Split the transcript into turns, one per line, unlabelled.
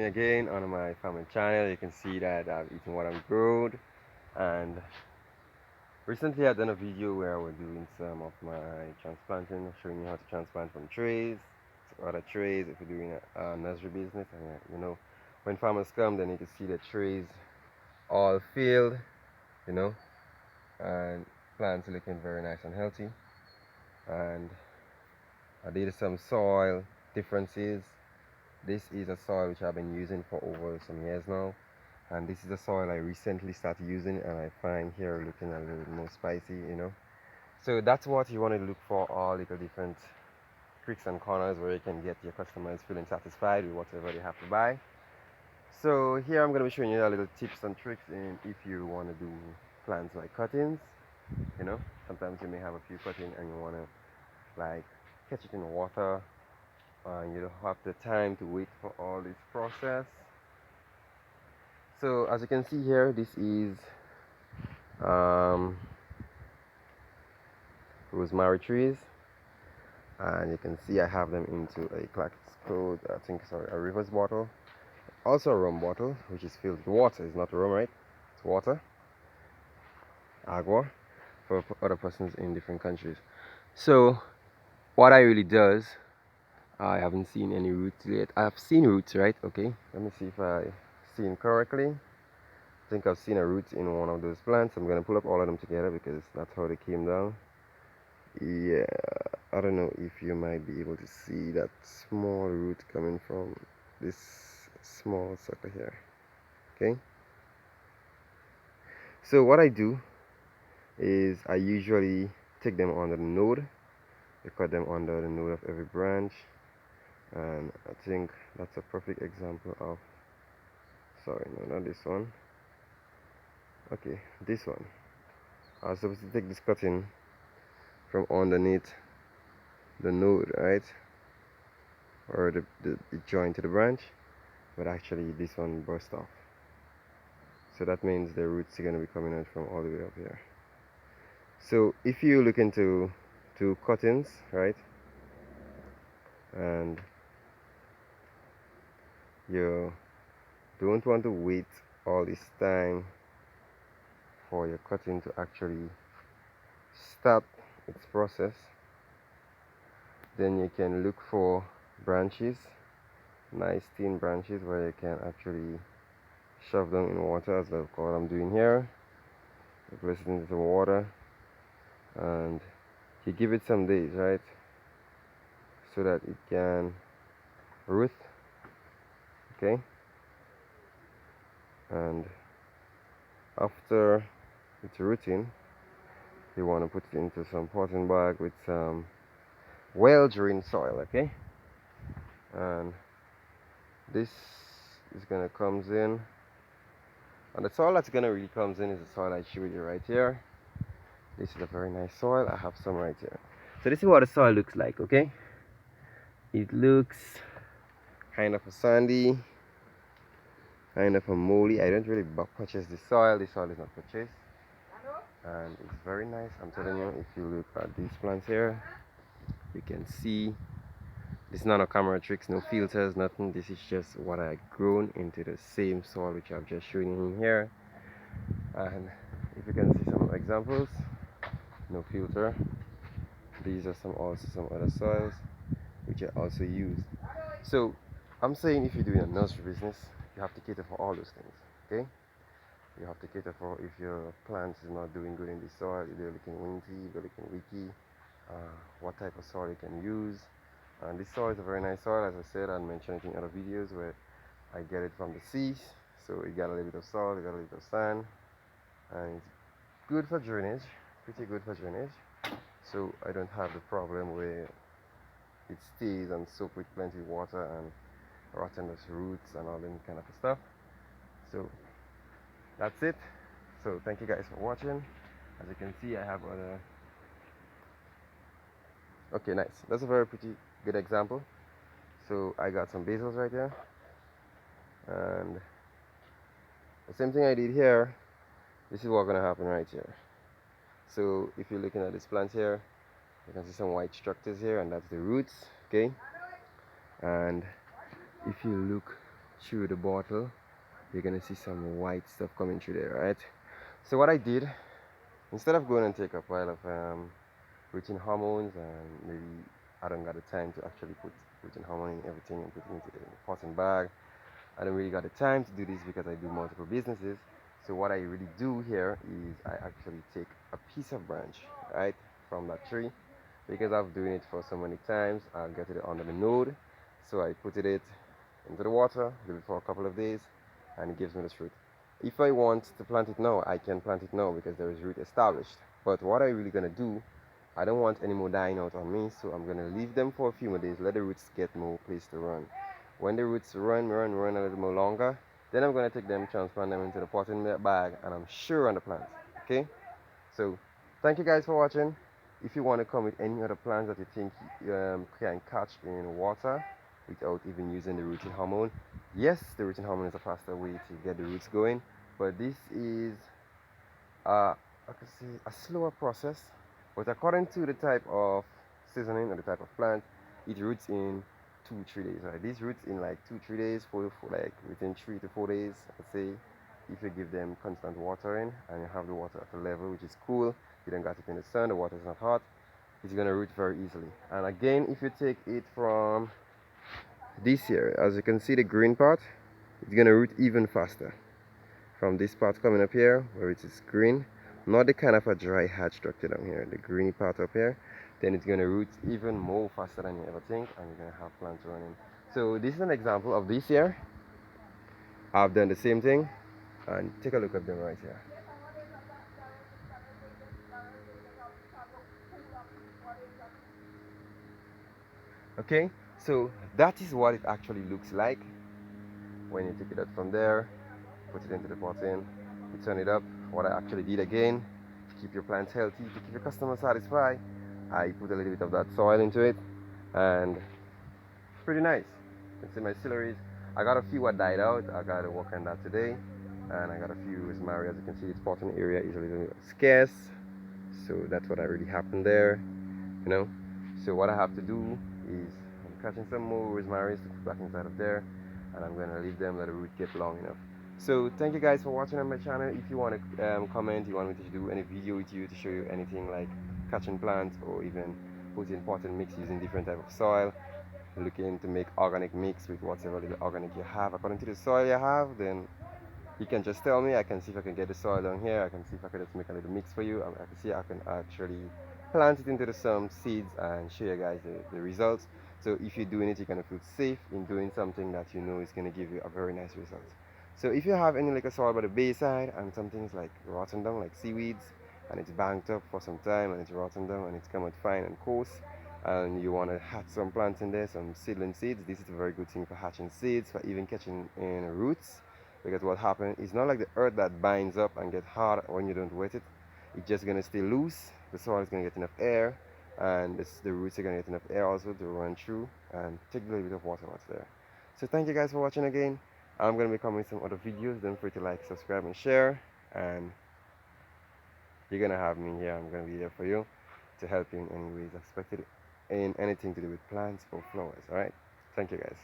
me again on my family channel. You can see that I've eaten what I've grown, and recently I've done a video where I was doing some of my transplanting, showing you how to transplant from trays to other trays if you're doing a nursery business. And when farmers come, then you can see the trays all filled, you know, and plants looking very nice and healthy. And I did some soil differences. This is a soil which I've been using for over some years now, and this is a soil I recently started using, and I find here looking a little bit more spicy. So that's what you want to look for, all little different creeks and corners where you can get your customers feeling satisfied with whatever they have to buy. So here I'm going to be showing you a little tips and tricks in if you want to do plants like cuttings. Sometimes you may have a few cuttings and you want to like catch it in water, and you don't have the time to wait for all this process. So as you can see here, this is um, rosemary trees, and you can see I have them into a Clark's Code, I think, sorry, a reverse bottle, also a rum bottle which is filled with water. It's not rum, right? It's water, agua, for other persons in different countries. So what I really does, I haven't seen any roots yet. I've seen roots, right? Okay, let me see if I seen correctly. I think I've seen a root in one of those plants. I'm gonna pull up all of them together because that's how they came down. Yeah, I don't know if you might be able to see that small root coming from this small sucker here. Okay, so what I do is I usually take them under the node. I cut them under the node of every branch, and I think that's a perfect example of, sorry, no, not this one. Okay, this one. I was supposed to take this cutting from underneath the node, right, or the joint to the branch, but actually this one burst off. So that means the roots are going to be coming out from all the way up here. So if you look into cuttings, right, and you don't want to wait all this time for your cutting to actually start its process, then you can look for branches, nice thin branches where you can actually shove them in water, as what I'm doing here. I place it into some water, and you give it some days, right, so that it can root. Okay, and after it's rooting, you want to put it into some potting bag with some well drained soil. Okay, and this is gonna comes in, and the soil that's gonna really comes in is the soil I showed you right here. This is a very nice soil. I have some right here. So this is what the soil looks like. Okay, it looks kind of a sandy, kind of a moldy. I don't really purchase this soil. This soil is not purchased, and it's very nice. I'm telling you, if you look at these plants here, you can see this is not a camera tricks, no filters, nothing. This is just what I grown into the same soil which I've just shown you in here. And if you can see some examples, no filter. These are also some other soils which I also use. So I'm saying if you're doing a nursery business, you have to cater for all those things. Okay, you have to cater for if your plants is not doing good in the soil, if they're looking windy, if they're looking leaky, what type of soil you can use. And this soil is a very nice soil. As I said, I mentioned it in other videos where I get it from the seas. So it got a little bit of salt, it got a little bit of sand, and it's good for drainage, pretty good for drainage. So I don't have the problem where it stays and soak with plenty of water and rotten those roots and all that kind of stuff. So that's it. So thank you guys for watching. As you can see, I have other. Okay, nice. That's a very pretty good example. So I got some basils right here, and the same thing I did here, this is what's gonna happen right here. So if you're looking at this plant here, you can see some white structures here, and that's the roots. Okay, and if you look through the bottle, you're gonna see some white stuff coming through there, right? So what I did, instead of going and take a pile of routine hormones, and maybe I don't got the time to actually put routine hormone in everything and put it into the pot and bag. I don't really got the time to do this because I do multiple businesses. So what I really do here is I actually take a piece of branch, right, from that tree, because I've doing it for so many times. I'll get it under the node, so I put it into the water, leave it for a couple of days, and it gives me the root. If I want to plant it now, I can plant it now because there is root established. But what I'm really gonna do, I don't want any more dying out on me, so I'm gonna leave them for a few more days, let the roots get more place to run. When the roots run a little more longer, then I'm gonna take them, transplant them into the pot in the bag, and I'm sure on the plants. Okay? So, thank you guys for watching. If you want to come with any other plants that you think can catch in water without even using the rooting hormone, yes, the rooting hormone is a faster way to get the roots going, but this is I could say a slower process. But according to the type of seasoning or the type of plant, it roots in 2-3 days. Right? These roots in like 2-3 days, for like within 3 to 4 days. I'd say if you give them constant watering and you have the water at a level which is cool, you don't got it in the sun, the water is not hot, it's gonna root very easily. And again, if you take it from this here, as you can see the green part, it's gonna root even faster. From this part coming up here where it is green, not the kind of a dry hard structure down here, the greeny part up here, then it's gonna root even more faster than you ever think, and you're gonna have plants running. So this is an example of this here. I've done the same thing, and take a look at them right here. Okay, so that is what it actually looks like when you take it out from there, put it into the pot in, you turn it up. What I actually did again, to keep your plants healthy, to keep your customer satisfied, I put a little bit of that soil into it, and it's pretty nice. You can see my celeries. I got a few that died out. I got to work on that today, and I got a few rosemary. As you can see, this potting area is a little bit scarce, so that's what really happened there, you know. So what I have to do is I'm catching some more rosemaries to put back inside of there, and I'm gonna leave them let the root get long enough. So thank you guys for watching on my channel. If you want to comment, you want me to do any video with you to show you anything like catching plants or even putting pot and mix using different type of soil, looking to make organic mix with whatever little organic you have according to the soil you have, then you can just tell me. I can see if I can get the soil down here. I can see if I can just make a little mix for you. I can see I can actually plant it into some seeds and show you guys the results. So if you're doing it, you're gonna feel safe in doing something that you know is gonna give you a very nice result. So if you have any like a soil by the bayside and something's like rotten down, like seaweeds, and it's banked up for some time and it's rotten down and it's come out fine and coarse, and you want to hatch some plants in there, some seedling seeds, this is a very good thing for hatching seeds, for even catching in roots, because what happens is not like the earth that binds up and get hard when you don't wet it. It's just gonna stay loose. The soil is gonna get enough air, and the roots are gonna get enough air also to run through and take a little bit of water what's there. So thank you guys for watching again. I'm gonna be coming with some other videos. Don't forget to like, subscribe, and share. And you're gonna have me here. I'm gonna be there for you to help you in any ways expected in anything to do with plants or flowers. All right. Thank you guys.